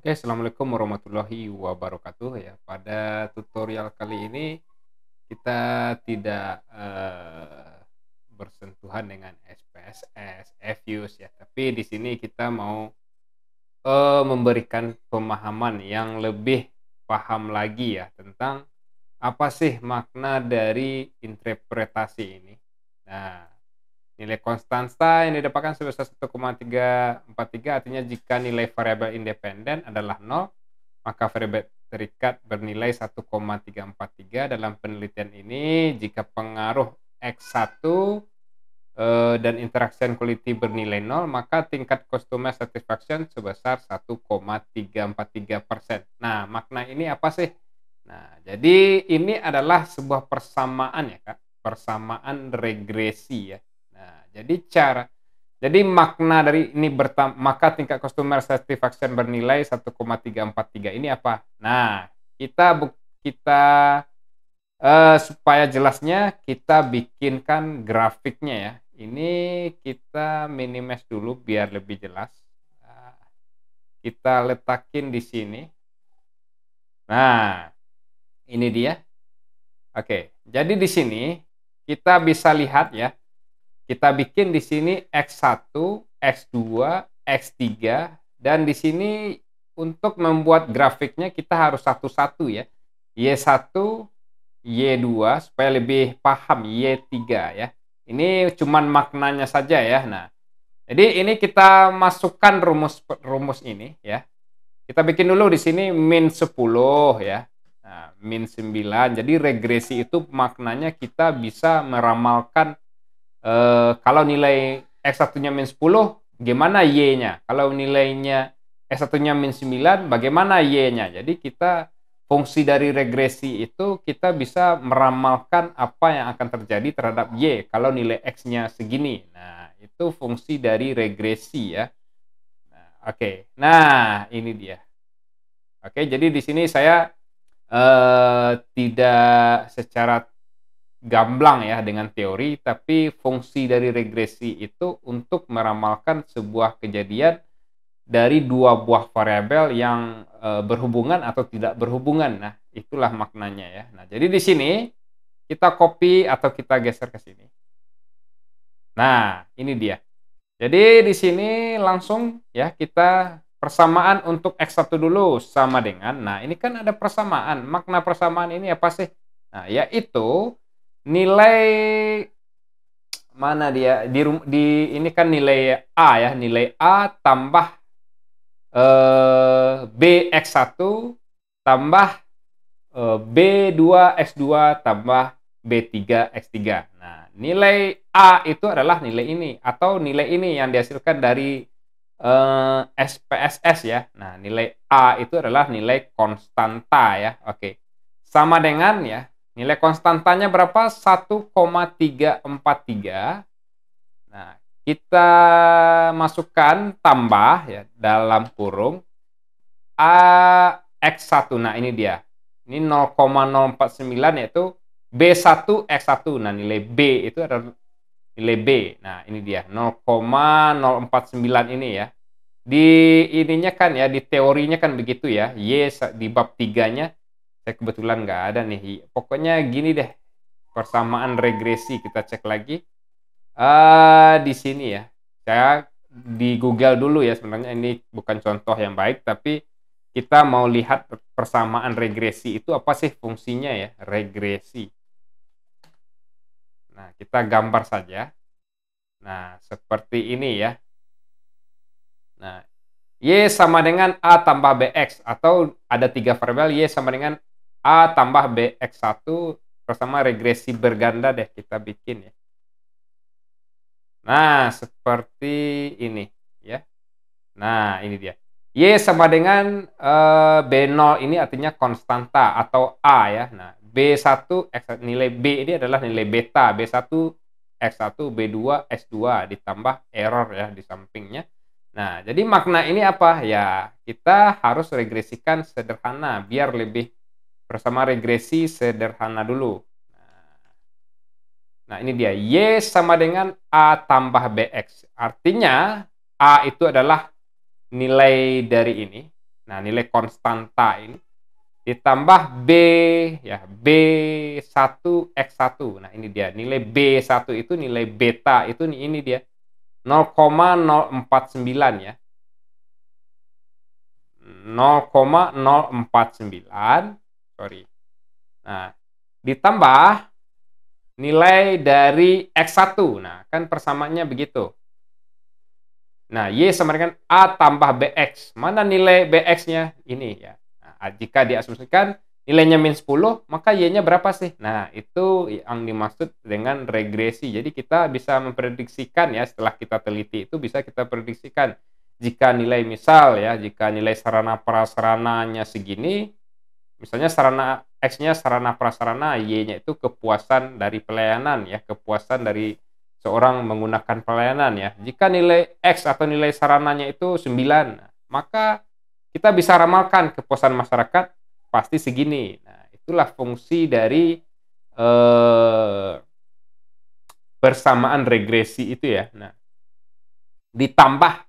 Oke, assalamualaikum warahmatullahi wabarakatuh ya. Pada tutorial kali ini kita tidak bersentuhan dengan SPSS, EViews ya. Tapi di sini kita mau memberikan pemahaman yang lebih paham lagi ya tentang apa sih makna dari interpretasi ini. Nah, nilai konstanta yang didapatkan sebesar 1,343 artinya jika nilai variabel independen adalah 0, maka variabel terikat bernilai 1,343. Dalam penelitian ini, jika pengaruh X1 dan interaction quality bernilai 0, maka tingkat customer satisfaction sebesar 1,343%. Nah, makna ini apa sih? Nah, jadi ini adalah sebuah persamaan ya, Kak. Persamaan regresi ya. Nah, jadi makna dari ini maka tingkat customer satisfaction bernilai 1,343 ini apa? Nah, kita supaya jelasnya kita bikinkan grafiknya ya. Ini kita minimize dulu biar lebih jelas. Nah, kita letakin di sini. Nah, ini dia. Oke, jadi di sini kita bisa lihat ya. Kita bikin di sini X1, X2, X3 dan di sini untuk membuat grafiknya kita harus satu-satu ya. Y1, Y2 supaya lebih paham Y3 ya. Ini cuman maknanya saja ya. Nah, jadi ini kita masukkan rumus ini ya. Kita bikin dulu di sini min 10 ya. Nah, min 9. Jadi regresi itu maknanya kita bisa meramalkan kalau nilai X1-nya min 10, gimana Y-nya? Kalau nilainya X1-nya min 9, bagaimana Y-nya? Jadi kita fungsi dari regresi itu kita bisa meramalkan apa yang akan terjadi terhadap Y kalau nilai X-nya segini. Nah, itu fungsi dari regresi ya. Nah, oke. Nah, ini dia. Oke, jadi di sini saya tidak secara gamblang ya dengan teori, tapi fungsi dari regresi itu untuk meramalkan sebuah kejadian dari dua buah variabel yang berhubungan atau tidak berhubungan. Nah, itulah maknanya ya. Nah, jadi di sini kita copy atau kita geser ke sini. Nah, ini dia. Jadi di sini langsung ya kita persamaan untuk X1 dulu sama dengan, nah ini kan ada persamaan. Makna persamaan ini apa sih? Nah, yaitu nilai mana dia di ini kan nilai A ya, nilai A tambah BX1 tambah B2X2 tambah B3X3. Nah, nilai A itu adalah nilai ini atau nilai ini yang dihasilkan dari SPSS ya. Nah, nilai A itu adalah nilai konstanta ya. Oke. Sama dengan ya, nilai konstantanya berapa? 1,343. Nah, kita masukkan tambah ya dalam kurung AX1. Nah, ini dia. Ini 0,049 yaitu B1X1. Nah, nilai B itu adalah nilai B. Nah, ini dia 0,049 ini ya. Di ininya kan ya, di teorinya kan begitu ya. Y di bab 3-nya saya kebetulan nggak ada nih. Pokoknya gini deh. Persamaan regresi kita cek lagi. Di sini ya. Saya di Google dulu ya, sebenarnya ini bukan contoh yang baik, tapi kita mau lihat persamaan regresi itu apa sih fungsinya ya, regresi. Nah, kita gambar saja. Nah, seperti ini ya. Nah, Y sama dengan A tambah BX, atau ada 3 variabel, Y sama dengan A tambah BX1 bersama regresi berganda deh kita bikin ya. Nah, seperti ini ya. Nah, ini dia. Y sama dengan B0 ini artinya konstanta atau A ya. Nah, B1 nilai B ini adalah nilai beta, B1 X1, B2 X2 ditambah error ya di sampingnya. Nah, jadi makna ini apa? Ya, kita harus regresikan sederhana biar lebih bersama regresi sederhana dulu. Nah, ini dia. Y sama dengan A tambah BX. Artinya, A itu adalah nilai dari ini. Nah, nilai konstanta ini ditambah B ya, B1X1. Nah, ini dia. Nilai B1 itu nilai beta itu ini dia. 0,049 ya. 0,049, sorry. Nah, ditambah nilai dari X1. Nah, kan persamaannya begitu. Nah, Y sama dengan A tambah BX. Mana nilai BX-nya? Ini ya. Nah, jika diasumsikan nilainya min 10, maka Y-nya berapa sih? Nah, itu yang dimaksud dengan regresi. Jadi kita bisa memprediksikan ya, setelah kita teliti itu bisa kita prediksikan. Jika nilai misal ya, jika nilai sarana prasarananya segini, misalnya sarana X-nya sarana prasarana, Y-nya itu kepuasan dari pelayanan ya, kepuasan dari seorang menggunakan pelayanan ya. Jika nilai X atau nilai sarananya itu 9, maka kita bisa ramalkan kepuasan masyarakat pasti segini. Nah, itulah fungsi dari persamaan regresi itu ya. Nah, ditambah.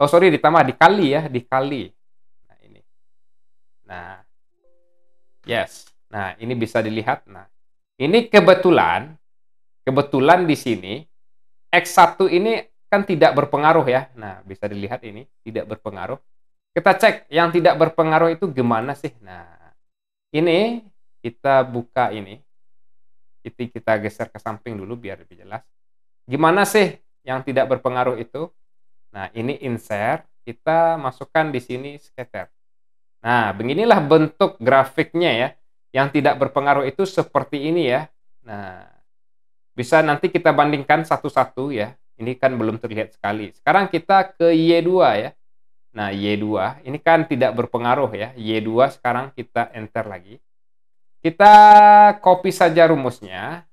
Oh, sorry, ditambah dikali ya, dikali. Nah, ini. Nah, yes. Nah, ini bisa dilihat. Nah, ini kebetulan di sini X1 ini kan tidak berpengaruh ya. Nah, bisa dilihat ini tidak berpengaruh. Kita cek yang tidak berpengaruh itu gimana sih? Nah, ini kita buka ini. Kita geser ke samping dulu biar lebih jelas. Gimana sih yang tidak berpengaruh itu? Nah, ini insert, kita masukkan di sini scatter. Nah, beginilah bentuk grafiknya ya. Yang tidak berpengaruh itu seperti ini ya. Nah, bisa nanti kita bandingkan satu-satu ya. Ini kan belum terlihat sekali. Sekarang kita ke Y2 ya. Nah, Y2 ini kan tidak berpengaruh ya. Y2 sekarang kita enter lagi. Kita copy saja rumusnya.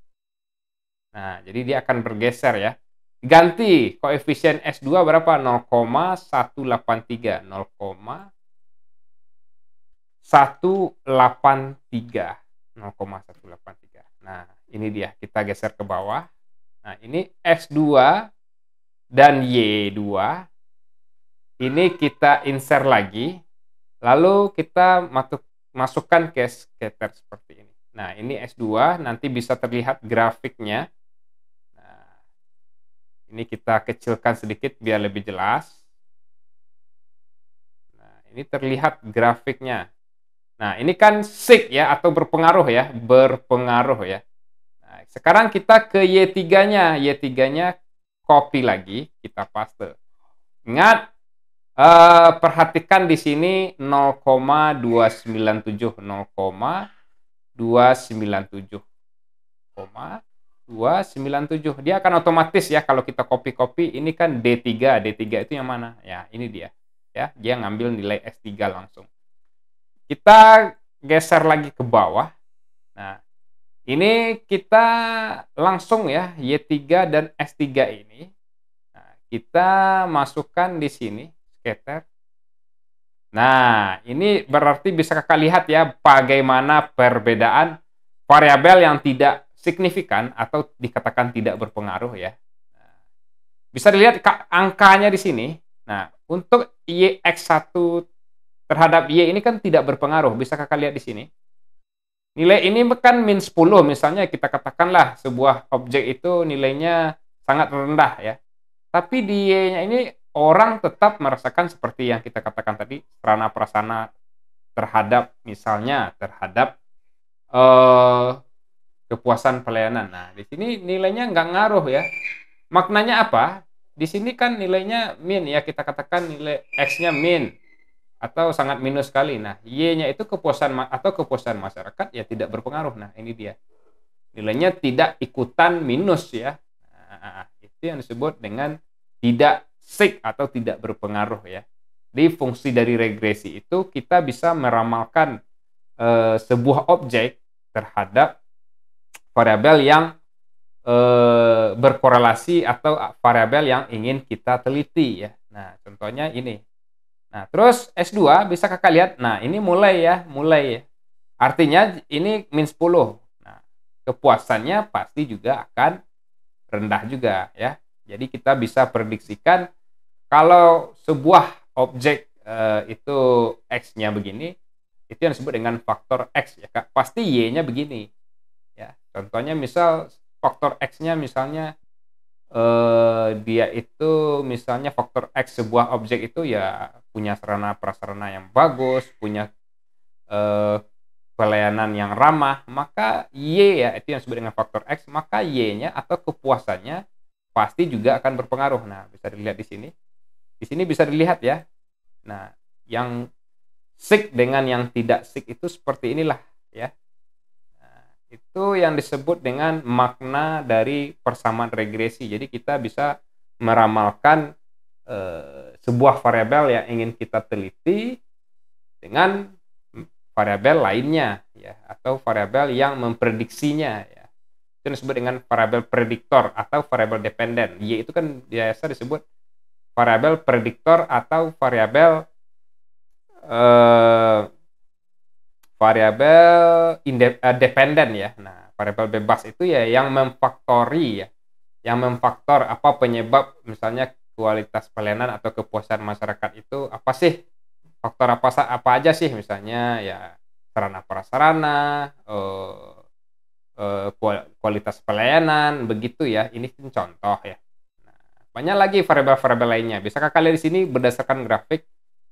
Nah, jadi dia akan bergeser ya. Ganti koefisien S2 berapa? 0,183. 0,183. 0,183. Nah, ini dia. Kita geser ke bawah. Nah, ini S2 dan Y2. Ini kita insert lagi. Lalu kita masukkan ke scatter seperti ini. Nah, ini S2. Nanti bisa terlihat grafiknya. Nah, ini kita kecilkan sedikit biar lebih jelas. Nah, ini terlihat grafiknya. Nah, ini kan sig ya, atau berpengaruh ya. Berpengaruh ya. Nah, sekarang kita ke Y3-nya. Y3-nya copy lagi, kita paste. Ingat, perhatikan di sini 0,297. 0,297. Dia akan otomatis ya, kalau kita copy-copy, ini kan D3. D3 itu yang mana? Ya, ini dia. Ya, dia ngambil nilai S3 langsung. Kita geser lagi ke bawah. Nah, ini kita langsung ya, Y3 dan S3 ini. Nah, kita masukkan di sini, scatter. Nah, ini berarti bisa kakak lihat ya, bagaimana perbedaan variabel yang tidak signifikan atau dikatakan tidak berpengaruh ya. Nah, bisa dilihat angkanya di sini. Nah, untuk YX1 terhadap Y ini kan tidak berpengaruh. Bisa kakak lihat di sini. Nilai ini kan min 10, misalnya kita katakanlah sebuah objek itu nilainya sangat rendah ya. Tapi di Y-nya ini orang tetap merasakan seperti yang kita katakan tadi, sarana prasarana terhadap misalnya terhadap kepuasan pelayanan. Nah, di sini nilainya nggak ngaruh ya. Maknanya apa? Di sini kan nilainya min ya, kita katakan nilai X-nya min atau sangat minus sekali. Nah, Y-nya itu kepuasan masyarakat ya tidak berpengaruh. Nah, ini dia. Nilainya tidak ikutan minus ya. Nah, itu yang disebut dengan tidak sig atau tidak berpengaruh ya. Di fungsi dari regresi itu kita bisa meramalkan sebuah objek terhadap variabel yang berkorelasi atau variabel yang ingin kita teliti ya. Nah, contohnya ini. Nah, terus S2 bisa kakak lihat. Nah, ini mulai ya. Artinya ini min 10. Nah, kepuasannya pasti juga akan rendah juga ya. Jadi kita bisa prediksikan kalau sebuah objek itu X-nya begini, itu yang disebut dengan faktor X ya Kak. Pasti Y-nya begini. Ya, contohnya misal faktor X-nya misalnya dia itu misalnya faktor X sebuah objek itu ya punya sarana prasarana yang bagus, punya pelayanan yang ramah, maka Y ya itu yang disebut dengan faktor X, maka Y-nya atau kepuasannya pasti juga akan berpengaruh. Nah, bisa dilihat di sini. Di sini bisa dilihat ya. Nah, yang sick dengan yang tidak sick itu seperti inilah ya. Nah, itu yang disebut dengan makna dari persamaan regresi. Jadi kita bisa meramalkan sebuah variabel yang ingin kita teliti dengan variabel lainnya ya, atau variabel yang memprediksinya ya. Itu disebut dengan variabel prediktor atau variabel dependen. Y itu kan biasa disebut variabel prediktor atau variabel dependen ya. Nah, variabel bebas itu ya yang memfaktori ya, yang memfaktor apa penyebab misalnya kualitas pelayanan atau kepuasan masyarakat itu apa sih, faktor apa aja sih, misalnya ya sarana prasarana, kualitas pelayanan begitu ya. Ini contoh ya. Nah, banyak lagi variabel-variabel lainnya. Bisa kakak lihat di sini berdasarkan grafik.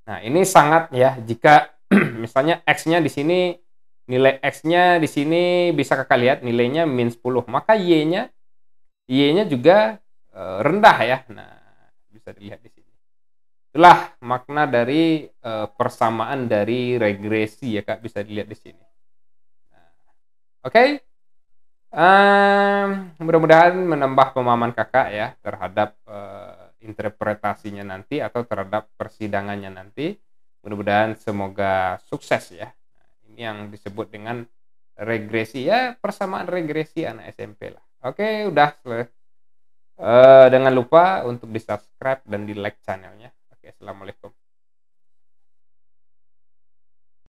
Nah, ini sangat ya, jika misalnya X-nya di sini, nilai X-nya di sini bisa kakak lihat nilainya -10, maka Y-nya juga rendah ya. Nah, bisa dilihat di sini. Itulah makna dari persamaan dari regresi ya Kak, bisa dilihat di sini. Nah, oke. Mudah-mudahan menambah pemahaman Kakak ya terhadap interpretasinya nanti atau terhadap persidangannya nanti. Mudah-mudahan semoga sukses ya. Nah, ini yang disebut dengan regresi ya, persamaan regresi anak SMP lah. Oke, udah selesai. Jangan lupa untuk di subscribe dan di like channelnya. Oke, assalamualaikum.